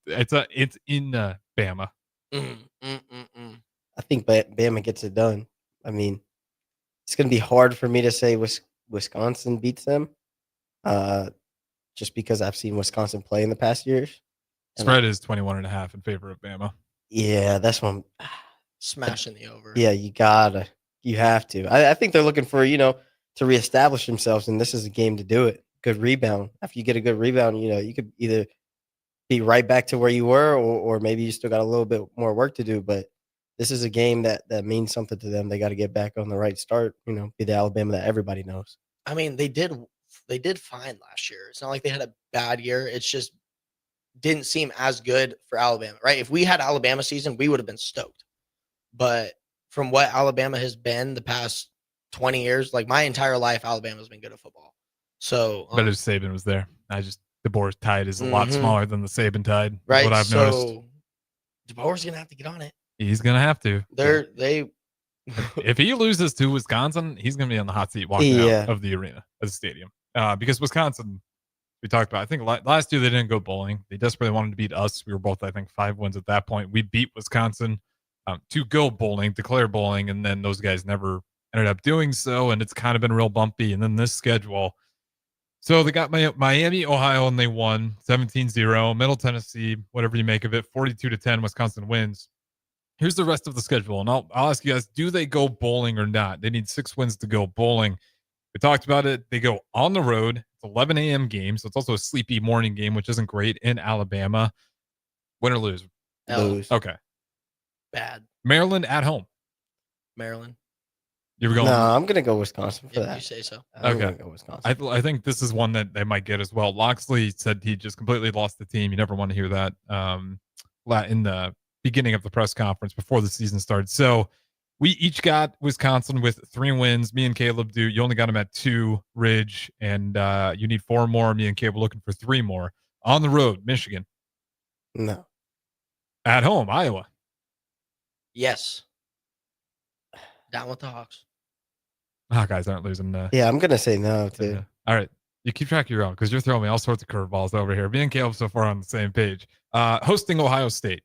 Speaker 9: It's in Bama.
Speaker 11: I think Bama gets it done. I mean, it's going to be hard for me to say Wisconsin beats them, just because I've seen Wisconsin play in the past years.
Speaker 9: Spread is 21.5 in favor of Bama.
Speaker 11: Yeah, that's one.
Speaker 10: Smashing the over.
Speaker 11: Yeah, you have to. I think they're looking for, to reestablish themselves, and this is a game to do it. Good rebound. After you get a good rebound, you could either be right back to where you were, or maybe you still got a little bit more work to do. But this is a game that means something to them. They got to get back on the right start. Be the Alabama that everybody knows.
Speaker 10: I mean, they did fine last year. It's not like they had a bad year. It's just didn't seem as good for Alabama, right? If we had Alabama season, we would have been stoked. But from what Alabama has been the past 20 years, like my entire life, Alabama's been good at football. So,
Speaker 9: but if Saban was there, DeBoer's tide is a lot smaller than the Saban tide.
Speaker 10: Right.
Speaker 9: What I've noticed.
Speaker 10: DeBoer's gonna have to get on it.
Speaker 9: He's gonna have to.
Speaker 10: They.
Speaker 9: If he loses to Wisconsin, he's gonna be on the hot seat walking out of the arena, of the stadium, because Wisconsin. We talked about, I think last year they didn't go bowling. They desperately wanted to beat us. We were both, I think, 5 wins at that point. We beat Wisconsin to go bowling, declare bowling, and then those guys never ended up doing so, and it's kind of been real bumpy. And then this schedule. So they got Miami, Ohio, and they won 17-0. Middle Tennessee, whatever you make of it, 42-10, Wisconsin wins. Here's the rest of the schedule, and I'll ask you guys, do they go bowling or not? They need 6 wins to go bowling. We talked about it. They go on the road. It's 11 a.m. game, so it's also a sleepy morning game, which isn't great in Alabama. Win or lose?
Speaker 11: Lose.
Speaker 9: Okay.
Speaker 10: Bad.
Speaker 9: Maryland at home.
Speaker 10: Maryland.
Speaker 9: You were going?
Speaker 11: No, I'm going to go Wisconsin for that.
Speaker 10: You say so.
Speaker 11: I'm going to go Wisconsin.
Speaker 9: I think this is one that they might get as well. Loxley said he just completely lost the team. You never want to hear that in the beginning of the press conference before the season started. So we each got Wisconsin with 3 wins. Me and Caleb do. You only got them at 2, Ridge, and you need 4 more. Me and Caleb looking for 3 more. On the road, Michigan.
Speaker 11: No.
Speaker 9: At home, Iowa.
Speaker 10: Yes. Down with the Hawks.
Speaker 9: Hawkeyes aren't losing.
Speaker 11: Yeah, I'm going to say no, too.
Speaker 9: All right. You keep track of your own because you're throwing me all sorts of curveballs over here. Me and Caleb so far on the same page. Hosting Ohio State.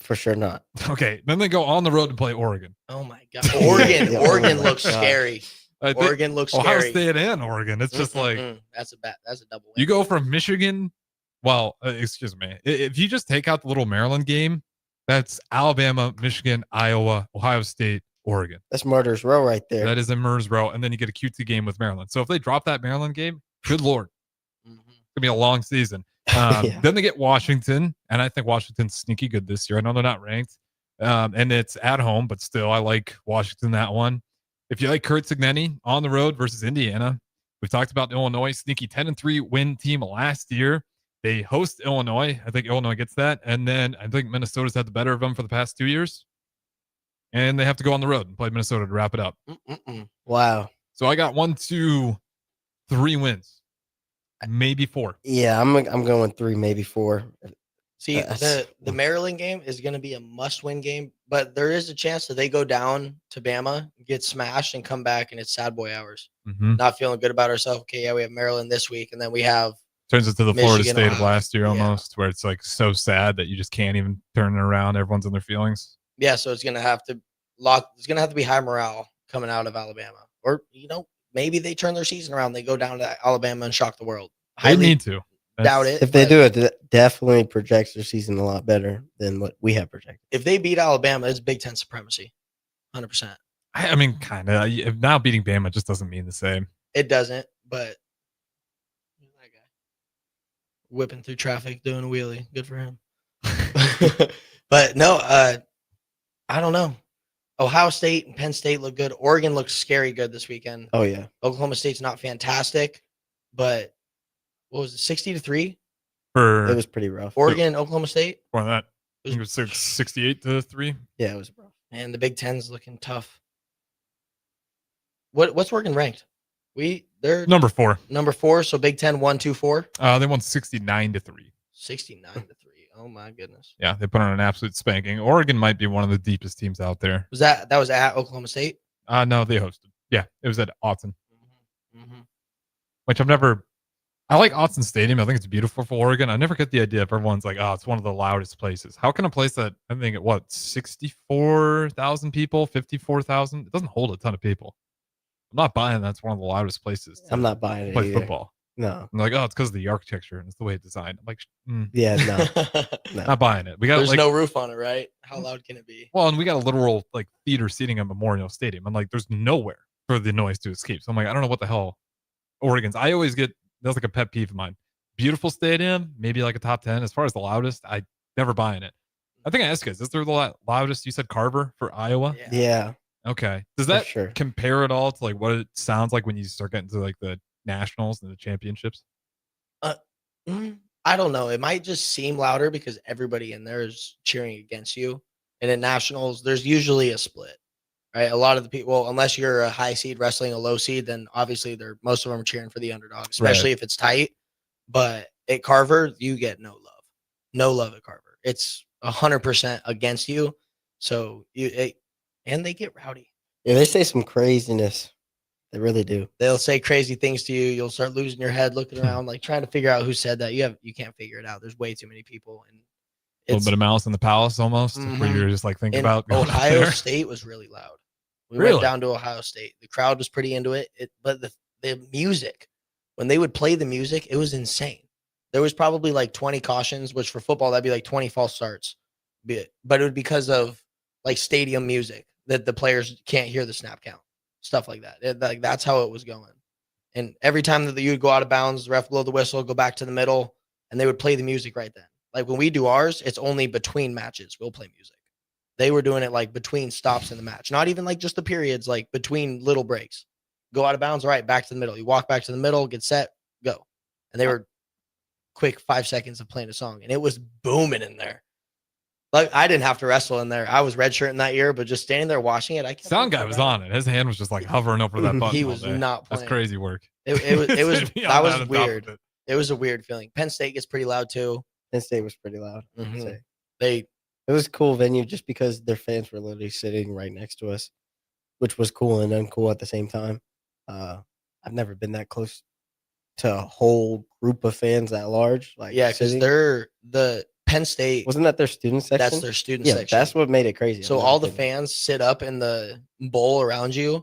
Speaker 11: For sure not.
Speaker 9: Okay. Then they go on the road to play Oregon.
Speaker 10: Oh, my God. Oregon looks scary. Oregon looks
Speaker 9: Ohio
Speaker 10: scary.
Speaker 9: State and Oregon. It's just like.
Speaker 10: That's a double win.
Speaker 9: You go from Michigan. Well, excuse me. If you just take out the little Maryland game, that's Alabama, Michigan, Iowa, Ohio State, Oregon.
Speaker 11: That's Murder's Row right there.
Speaker 9: That is a Murder's Row. And then you get a QT game with Maryland. So if they drop that Maryland game, good Lord. It's going to be a long season. Then they get Washington. And I think Washington's sneaky good this year. I know they're not ranked. And it's at home, but still, I like Washington that one. If you like Kurt Signeni on the road versus Indiana, we've talked about Illinois, sneaky 10-3 win team last year. They host Illinois. I think Illinois gets that. And then I think Minnesota's had the better of them for the past 2 years. And they have to go on the road and play Minnesota to wrap it up.
Speaker 11: Wow.
Speaker 9: So I got 1, 2, 3 wins. maybe 4.
Speaker 11: Yeah, I'm going 3, maybe 4.
Speaker 10: See, the Maryland game is going to be a must-win game, but there is a chance that they go down to Bama, get smashed, and come back, and it's sad boy hours.
Speaker 9: Mhm.
Speaker 10: Not feeling good about ourselves. Okay, yeah, we have Maryland this week, and then we have
Speaker 9: Turns into the Florida
Speaker 10: Michigan,
Speaker 9: State of
Speaker 10: Ohio.
Speaker 9: last year almost, where it's like so sad that you just can't even turn it around. Everyone's in their feelings.
Speaker 10: Yeah, so it's going to have to be high morale coming out of Alabama, or maybe they turn their season around. They go down to Alabama and shock the world.
Speaker 9: They need to.
Speaker 10: Doubt it.
Speaker 11: If they do it definitely projects their season a lot better than what we have projected.
Speaker 10: If they beat Alabama, it's Big Ten supremacy, 100%.
Speaker 9: I mean, kind of. Now beating Bama just doesn't mean the same.
Speaker 10: It doesn't, but that guy whipping through traffic, doing a wheelie. Good for him. But no, I don't know. Ohio State and Penn State look good. Oregon looks scary good this weekend.
Speaker 11: Oh, yeah.
Speaker 10: Oklahoma State's not fantastic, but what was it, 60-3?
Speaker 11: It was pretty rough.
Speaker 10: Oregon and Oklahoma State?
Speaker 9: Or that. I think it was 68-3.
Speaker 11: Yeah, it was rough.
Speaker 10: And the Big Ten's looking tough. What's Oregon ranked? They're
Speaker 9: Number 4.
Speaker 10: Number 4, so Big Ten 1, 2, 4?
Speaker 9: They won 69-3.
Speaker 10: 69-3. Oh my goodness.
Speaker 9: Yeah, they put on an absolute spanking. Oregon might be one of the deepest teams out there.
Speaker 10: That was at Oklahoma State?
Speaker 9: No, they hosted. Yeah, it was at Autzen. Which I like Autzen Stadium. I think it's beautiful for Oregon. I never get the idea if everyone's like, oh, it's one of the loudest places. How can a place that, I think, 64,000 people, 54,000? It doesn't hold a ton of people. I'm not buying that's one of the loudest places.
Speaker 11: I'm not buying it
Speaker 9: Play
Speaker 11: either.
Speaker 9: football.
Speaker 11: No.
Speaker 9: I'm like, oh, it's because of the architecture and it's the way it's designed. I'm like,
Speaker 11: yeah, no.
Speaker 9: Not buying it. We got
Speaker 10: There's no roof on it, right? How loud can it be?
Speaker 9: Well, and we got a literal theater seating at Memorial Stadium. I'm like, there's nowhere for the noise to escape. So I'm like, I don't know what the hell Oregon's. I always get that's like a pet peeve of mine. Beautiful stadium, maybe like a top 10. As far as the loudest, I never buying it. I think I asked you guys, is there the loudest? You said Carver for Iowa?
Speaker 11: Yeah.
Speaker 9: Okay. Does that compare at all to what it sounds like when you start getting to the nationals and the championships?
Speaker 10: I don't know. It might just seem louder because everybody in there is cheering against you. And at nationals, there's usually a split, right? A lot of the people, unless you're a high seed wrestling a low seed, then obviously most of them are cheering for the underdog, especially if it's tight. But at Carver, you get no love. No love at Carver. It's 100% against you. So and they get rowdy.
Speaker 11: Yeah, they say some craziness. They really do.
Speaker 10: They'll say crazy things to you. You'll start losing your head, looking around, trying to figure out who said that. You can't figure it out. There's way too many people, and
Speaker 9: A little bit of Malice in the Palace almost, where you're just thinking about going
Speaker 10: Ohio State was really loud. We went down to Ohio State. The crowd was pretty into it. But the music, when they would play the music, it was insane. There was probably 20 cautions, which for football, that'd be 20 false starts. But it would be because of stadium music that the players can't hear the snap count, stuff like that. That's how it was going. And every time that you would go out of bounds, the ref blow the whistle, go back to the middle, and they would play the music right then. When we do ours, it's only between matches. We'll play music. They were doing it between stops in the match. Not even just the periods, between little breaks. Go out of bounds, all right, back to the middle. You walk back to the middle, get set, go. And they were quick 5 seconds of playing a song. And it was booming in there. I didn't have to wrestle in there. I was redshirting that year, but just standing there watching it,
Speaker 9: Sound guy was on it. His hand was just hovering over that button.
Speaker 10: He was not playing.
Speaker 9: That's crazy work.
Speaker 10: It was that was weird. It was a weird feeling. Penn State gets pretty loud too.
Speaker 11: Penn State was pretty loud.
Speaker 10: Mm-hmm.
Speaker 11: It was a cool venue just because their fans were literally sitting right next to us, which was cool and uncool at the same time. I've never been that close to a whole group of fans that large.
Speaker 10: Because they're the Penn State.
Speaker 11: Wasn't that their student section?
Speaker 10: That's their student section.
Speaker 11: That's what made it crazy.
Speaker 10: So all the fans sit up in the bowl around you,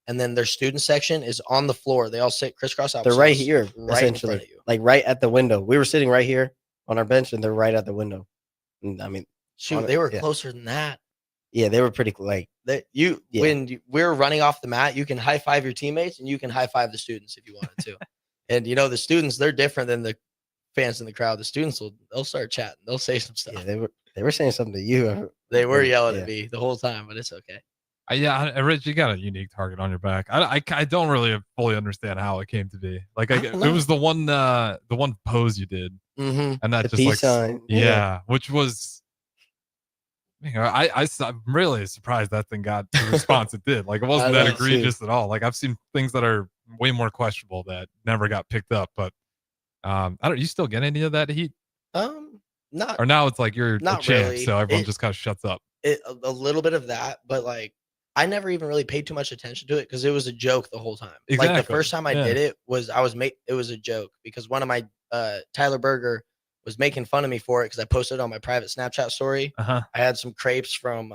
Speaker 10: and then their student section is on the floor. They all sit crisscross out.
Speaker 11: They're right here, essentially,
Speaker 10: in front of you.
Speaker 11: right at the window. We were sitting right here on our bench, and they're right at the window. And, I mean,
Speaker 10: shoot, they were closer than that.
Speaker 11: Yeah, they were pretty
Speaker 10: when we're running off the mat, you can high five your teammates and you can high five the students if you wanted to. And the students, they're different than the fans in the crowd. The students they'll start chatting. They'll say some stuff.
Speaker 11: Yeah, they were saying something to you.
Speaker 10: They were yelling at me the whole time, but it's okay.
Speaker 9: Rich, you got a unique target on your back. I don't really fully understand how it came to be. It was the one pose you did,
Speaker 10: and
Speaker 9: that
Speaker 11: the peace sign.
Speaker 9: Which was, I'm really surprised that thing got the response it did. It wasn't that egregious at all. I've seen things that are way more questionable that never got picked up, but I don't. You still get any of that heat?
Speaker 10: Not.
Speaker 9: Or now it's like you're a
Speaker 10: Not
Speaker 9: champ,
Speaker 10: really.
Speaker 9: so everyone just kind of shuts up.
Speaker 10: A little bit of that, but like I never even really paid too much attention to it because it was a joke the whole time.
Speaker 9: Exactly.
Speaker 10: Like the first time I did it it was a joke because one of my Tyler Berger was making fun of me for it because I posted it on my private Snapchat story.
Speaker 9: Uh-huh.
Speaker 10: I had some crepes from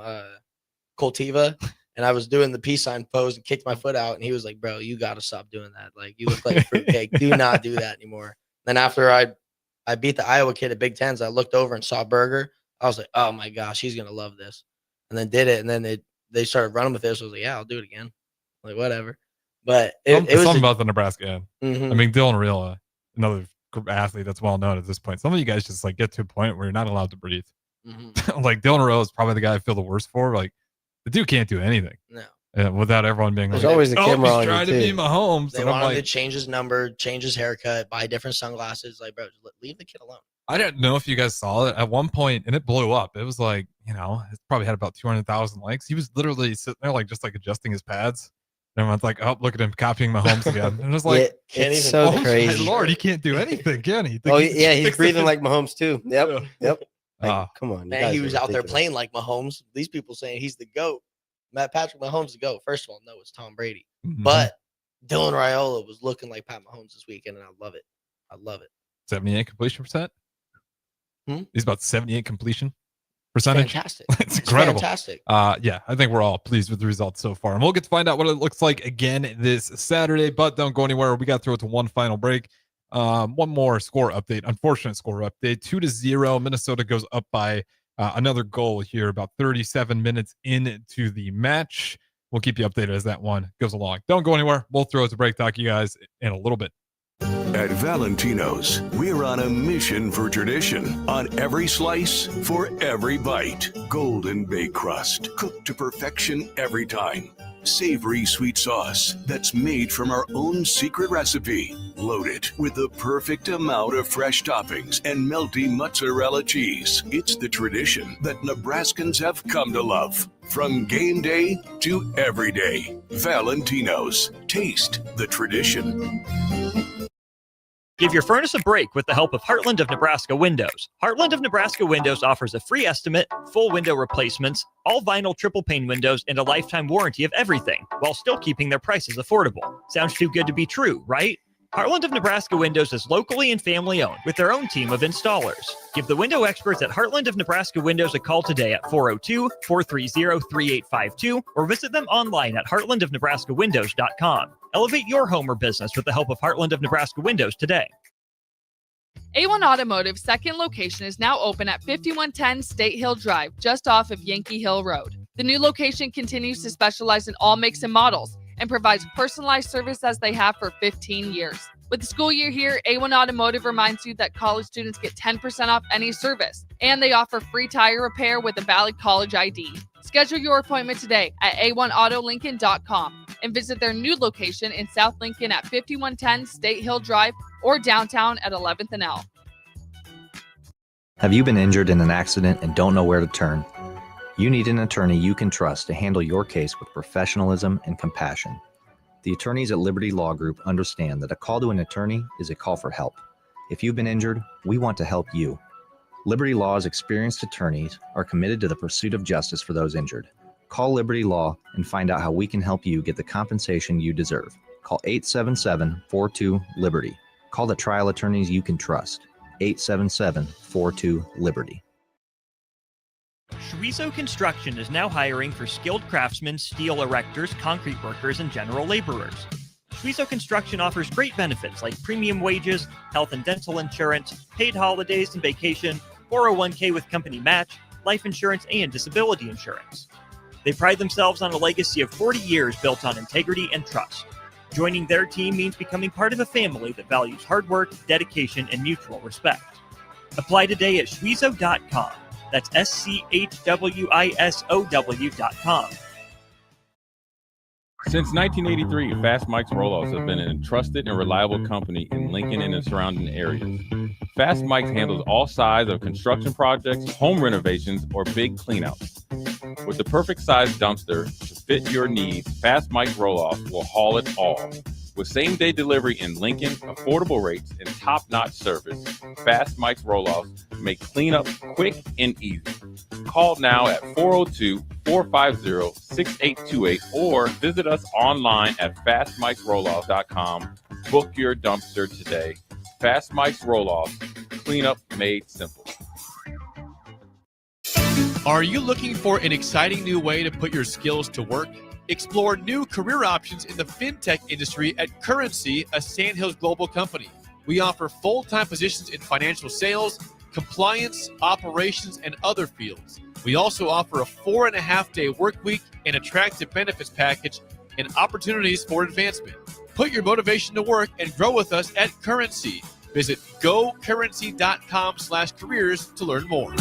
Speaker 10: Coltiva and I was doing the peace sign pose and kicked my foot out and he was like, "Bro, you got to stop doing that. Like you look like a fruitcake. Do not do that anymore." Then after I beat the Iowa kid at Big Tens, I looked over and saw Berger. I was like, "Oh my gosh, he's gonna love this," and then did it. And then they started running with this. So I was like, "Yeah, I'll do it again." Like whatever. But it was
Speaker 9: something about the Nebraska.
Speaker 10: Mhm.
Speaker 9: I mean, Dylan Real, another athlete that's well known at this point. Some of you guys just like get to a point where you're not allowed to breathe.
Speaker 10: Mhm.
Speaker 9: Like Dylan Real is probably the guy I feel the worst for. Like the dude can't do anything.
Speaker 10: No.
Speaker 9: Without everyone being
Speaker 11: There's
Speaker 9: like,
Speaker 11: always a camera
Speaker 9: he's
Speaker 11: on you,
Speaker 9: trying to
Speaker 11: too.
Speaker 9: be Mahomes.
Speaker 10: They
Speaker 9: And I'm
Speaker 10: wanted
Speaker 9: like,
Speaker 10: to change his number, change his haircut, buy different sunglasses. Like, bro, just leave the kid alone.
Speaker 9: I don't know if you guys saw it at one point, and it blew up. It was like, it probably had about 200,000 likes. He was literally sitting there, like, just like adjusting his pads. And everyone's like, "Oh, look at him copying Mahomes again." And it was like,
Speaker 11: it's so crazy.
Speaker 9: My Lord, he can't do anything, can he?
Speaker 11: Oh yeah, he's breathing like Mahomes too. Yep. Like, come on, you
Speaker 10: Man,
Speaker 11: guys
Speaker 10: he
Speaker 11: are
Speaker 10: was out there
Speaker 11: ridiculous.
Speaker 10: playing like Mahomes. These people saying he's the GOAT. Matt Patrick Mahomes the GOAT. First of all, no, it's Tom Brady.
Speaker 9: Mhm.
Speaker 10: But Dylan Raiola was looking like Pat Mahomes this weekend, and I love it. I love it.
Speaker 9: 78 completion percent.
Speaker 10: Hmm?
Speaker 9: He's about 78 completion percentage.
Speaker 10: Fantastic.
Speaker 9: It's incredible.
Speaker 10: Fantastic.
Speaker 9: Yeah, I think we're all pleased with the results so far. And we'll get to find out what it looks like again this Saturday, but don't go anywhere. We got to throw it to one final break. One more score update, unfortunate score update, 2-0. Minnesota goes up by another goal here about 37 minutes into the match. We'll keep you updated as that one goes along. Don't go anywhere. We'll throw it to break. Talk to you guys in a little bit.
Speaker 12: At Valentino's, we're on a mission for tradition. On every slice, for every bite. Golden baked crust, cooked to perfection every time. Savory sweet sauce that's made from our own secret recipe. Loaded with the perfect amount of fresh toppings and melty mozzarella cheese. It's the tradition that Nebraskans have come to love. From game day to every day. Valentino's. Taste the tradition.
Speaker 7: Give your furnace a break with the help of Heartland of Nebraska Windows. Heartland of Nebraska Windows offers a free estimate, full window replacements, all vinyl triple pane windows, and a lifetime warranty of everything, while still keeping their prices affordable. Sounds too good to be true, right? Heartland of Nebraska Windows is locally and family owned with their own team of installers. Give the window experts at Heartland of Nebraska Windows a call today at 402-430-3852 or visit them online at heartlandofnebraskawindows.com. Elevate your home or business with the help of Heartland of Nebraska Windows today.
Speaker 13: A1 Automotive's second location is now open at 5110 State Hill Drive, just off of Yankee Hill Road. The new location continues to specialize in all makes and models and provides personalized service as they have for 15 years. With the school year here, A1 Automotive reminds you that college students get 10% off any service, and they offer free tire repair with a valid college ID. Schedule your appointment today at a1autolincoln.com and visit their new location in South Lincoln at 5110 State Hill Drive or downtown at 11th and L.
Speaker 14: Have you been injured in an accident and don't know where to turn? You need an attorney you can trust to handle your case with professionalism and compassion. The attorneys at Liberty Law Group understand that a call to an attorney is a call for help. If you've been injured, we want to help you. Liberty Law's experienced attorneys are committed to the pursuit of justice for those injured. Call Liberty Law and find out how we can help you get the compensation you deserve. Call 877-42-LIBERTY. Call the trial attorneys you can trust. 877-42-LIBERTY.
Speaker 7: Schweizo Construction is now hiring for skilled craftsmen, steel erectors, concrete workers, and general laborers. Schweizo Construction offers great benefits like premium wages, health and dental insurance, paid holidays and vacation, 401k with company match, life insurance, and disability insurance. They pride themselves on a legacy of 40 years built on integrity and trust. Joining their team means becoming part of a family that values hard work, dedication, and mutual respect. Apply today at schweizo.com. That's SCHWISOW.com.
Speaker 15: Since 1983, Fast Mike's Rollouts have been a trusted and reliable company in Lincoln and the surrounding areas. Fast Mike's handles all sides of construction projects, home renovations, or big cleanouts. With the perfect size dumpster to fit your needs, Fast Mike's Rollouts will haul it all. With same-day delivery in Lincoln, affordable rates, and top-notch service, Fast Mike's Roll-Offs make cleanup quick and easy. Call now at 402-450-6828 or visit us online at fastmikesrolloffs.com. Book your dumpster today. Fast Mike's Roll-Offs, cleanup made simple.
Speaker 16: Are you looking for an exciting new way to put your skills to work? Explore new career options in the fintech industry at Currency, a Sandhills global company. We offer full-time positions in financial sales, compliance, operations, and other fields. We also offer a 4.5-day work week, an attractive benefits package, and opportunities for advancement. Put your motivation to work and grow with us at Currency. Visit gocurrency.com/careers to learn more.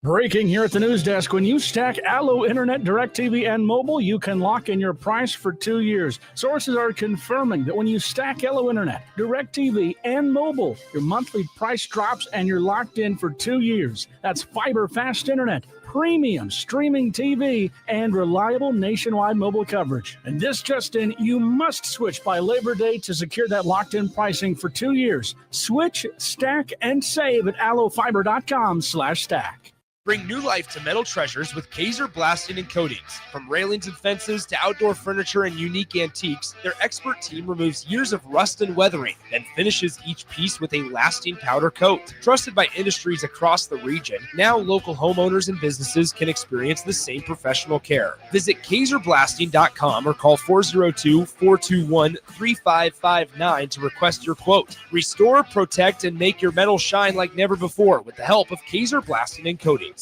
Speaker 17: Breaking here at the news desk. When you stack Allo Internet, DirecTV, and mobile, you can lock in your price for 2 years. Sources are confirming that when you stack Allo Internet, DirecTV, and mobile, your monthly price drops and you're locked in for 2 years. That's fiber fast internet, premium streaming TV, and reliable nationwide mobile coverage. And this just in, you must switch by Labor Day to secure that locked-in pricing for 2 years. Switch, stack, and save at allofiber.com/stack.
Speaker 18: Bring new life to metal treasures with Kaiser Blasting and Coatings. From railings and fences to outdoor furniture and unique antiques, their expert team removes years of rust and weathering, then finishes each piece with a lasting powder coat. Trusted by industries across the region, now local homeowners and businesses can experience the same professional care. Visit KaiserBlasting.com or call 402-421-3559 to request your quote. Restore, protect, and make your metal shine like never before with the help of Kaiser Blasting and Coatings.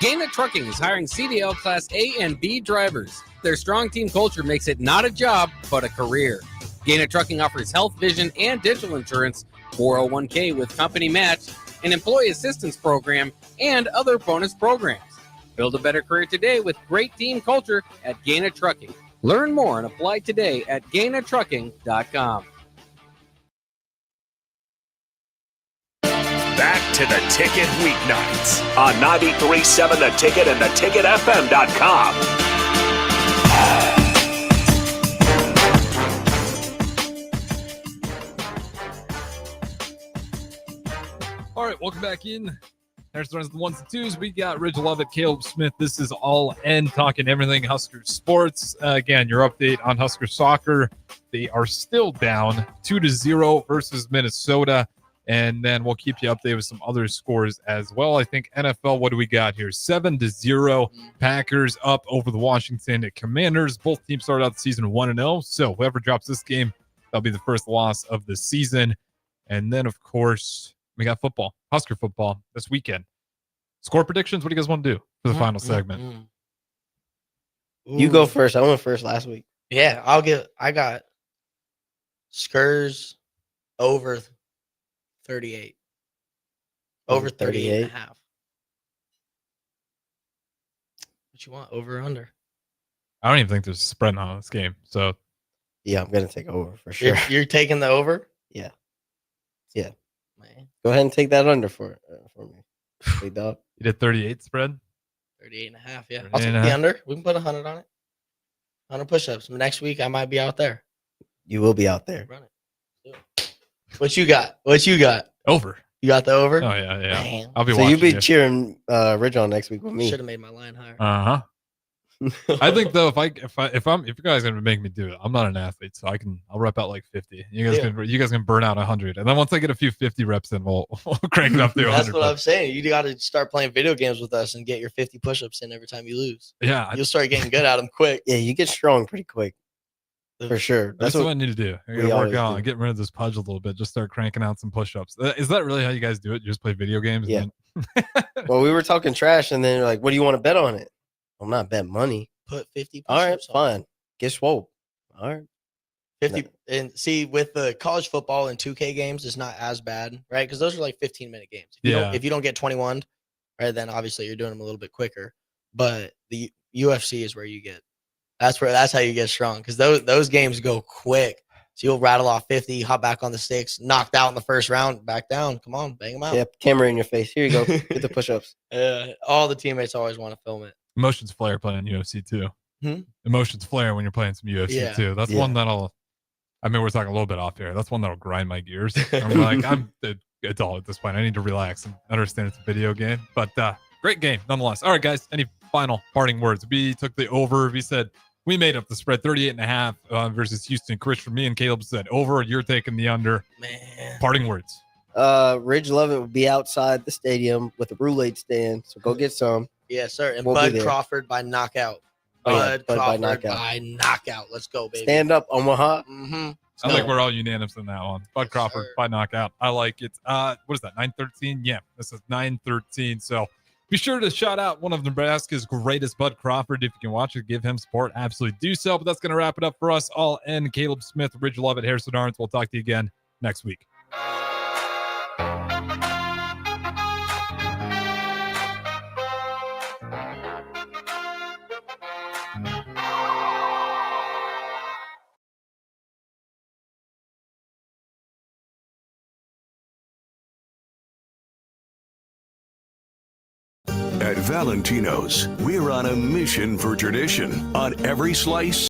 Speaker 19: Gaina Trucking is hiring CDL Class A and B drivers. Their strong team culture makes it not a job, but a career. Gaina Trucking offers health, vision, and dental insurance, 401k with company match, an employee assistance program, and other bonus programs. Build a better career today with great team culture at Gaina Trucking. Learn more and apply today at GainaTrucking.com.
Speaker 8: Back to the Ticket weeknights on 93.7 The Ticket and theticketfm.com.
Speaker 9: All right, welcome back in. There's the runs, the ones and twos. We got Ridge Lovett, Caleb Smith. This is All N talking everything Husker sports. Again, your update on Husker soccer. They are still down 2-0 versus Minnesota. And then we'll keep you updated with some other scores as well. I think NFL, what do we got here? 7-0. Packers up over the Washington Commanders. Both teams started out the season 1-0. So whoever drops this game, that'll be the first loss of the season. And then, of course, we got football, Husker football this weekend. Score predictions. What do you guys want to do for the final segment?
Speaker 11: You go first. I went first last week.
Speaker 10: Yeah, I got Skurs over 38. Over 38 and a half. What you want? Over or under?
Speaker 9: I don't even think there's a spread on this game. So,
Speaker 11: yeah, I'm going to take over for sure.
Speaker 10: You're taking the over?
Speaker 11: Yeah. Yeah. Man. Go ahead and take that under for me. Big dog.
Speaker 9: You did 38 spread?
Speaker 10: 38 and a half, yeah. I'll take the under. We can put 100 on it. 100 push-ups. Next week, I might be out there.
Speaker 11: You will be out there.
Speaker 10: Run it. What you got?
Speaker 9: Over.
Speaker 10: You got the over?
Speaker 9: Oh, yeah.
Speaker 10: Damn.
Speaker 9: I'll be
Speaker 11: so
Speaker 9: watching
Speaker 11: you'll be cheering Ridge on next week with me.
Speaker 10: Should have made my line higher.
Speaker 9: Uh-huh. I think though, if you guys are gonna make me do it, I'm not an athlete, so I'll rep out like 50. You guys can burn out 100, and then once I get a few 50 reps in, we'll crank it up to 100.
Speaker 10: That's what I'm saying. You got to start playing video games with us and get your 50 push-ups in every time you lose.
Speaker 9: Yeah,
Speaker 10: you'll start getting good at them quick.
Speaker 11: Yeah, you get strong pretty quick. For sure.
Speaker 9: That's what I need to do. I gotta work out and get rid of this pudge a little bit. Just start cranking out some push-ups. Is that really how you guys do it? You just play video games?
Speaker 11: Yeah. Well, we were talking trash, and then you're like, what do you want to bet on it? I'm not betting money.
Speaker 10: Put 50
Speaker 11: All right,
Speaker 10: push-ups on.
Speaker 11: fine. Get swole. All right.
Speaker 10: 50. And see, with the college football and 2K games, it's not as bad, right? Because those are like 15-minute games. If you don't get 21, right, then obviously you're doing them a little bit quicker. But the UFC is where you get. That's how you get strong, because those games go quick. So you'll rattle off 50, hop back on the sticks, knocked out in the first round, back down. Come on, bang them out.
Speaker 11: Yep, camera in your face. Here you go. Get the push-ups.
Speaker 10: All the teammates always want to film it.
Speaker 9: Motions Flare playing UFC too. Emotions flare when you're playing some UFC too. That's one that'll. I mean, we're talking a little bit off here. That's one that'll grind my gears. I'm like, it's all at this point. I need to relax and understand it's a video game. But great game nonetheless. All right, guys. Any final parting words? We took the over. We said we made up the spread 38.5 versus Houston. Chris, for me and Caleb said over. You're taking the under.
Speaker 10: Man.
Speaker 9: Parting words.
Speaker 11: Ridge Lovett will be outside the stadium with a roulette stand. So go get some.
Speaker 10: Yes, sir. And
Speaker 11: We'll be
Speaker 10: Bud
Speaker 11: there.
Speaker 10: Crawford by knockout.
Speaker 11: Oh, yeah.
Speaker 10: Bud
Speaker 11: Bud by
Speaker 10: Crawford
Speaker 11: knockout.
Speaker 10: by knockout. Let's go, baby.
Speaker 11: Stand up, Omaha.
Speaker 10: Mm-hmm.
Speaker 9: I think we're all unanimous in that one. Bud Crawford by knockout. I like it. What is that? 9-13? Yeah, this is 9-13. So be sure to shout out one of Nebraska's greatest, Bud Crawford. If you can watch it, give him support. Absolutely do so. But that's going to wrap it up for us all. And Caleb Smith, Ridge Lovett, Harrison Arns. We'll talk to you again next week.
Speaker 12: At Valentino's, we're on a mission for tradition. On every slice,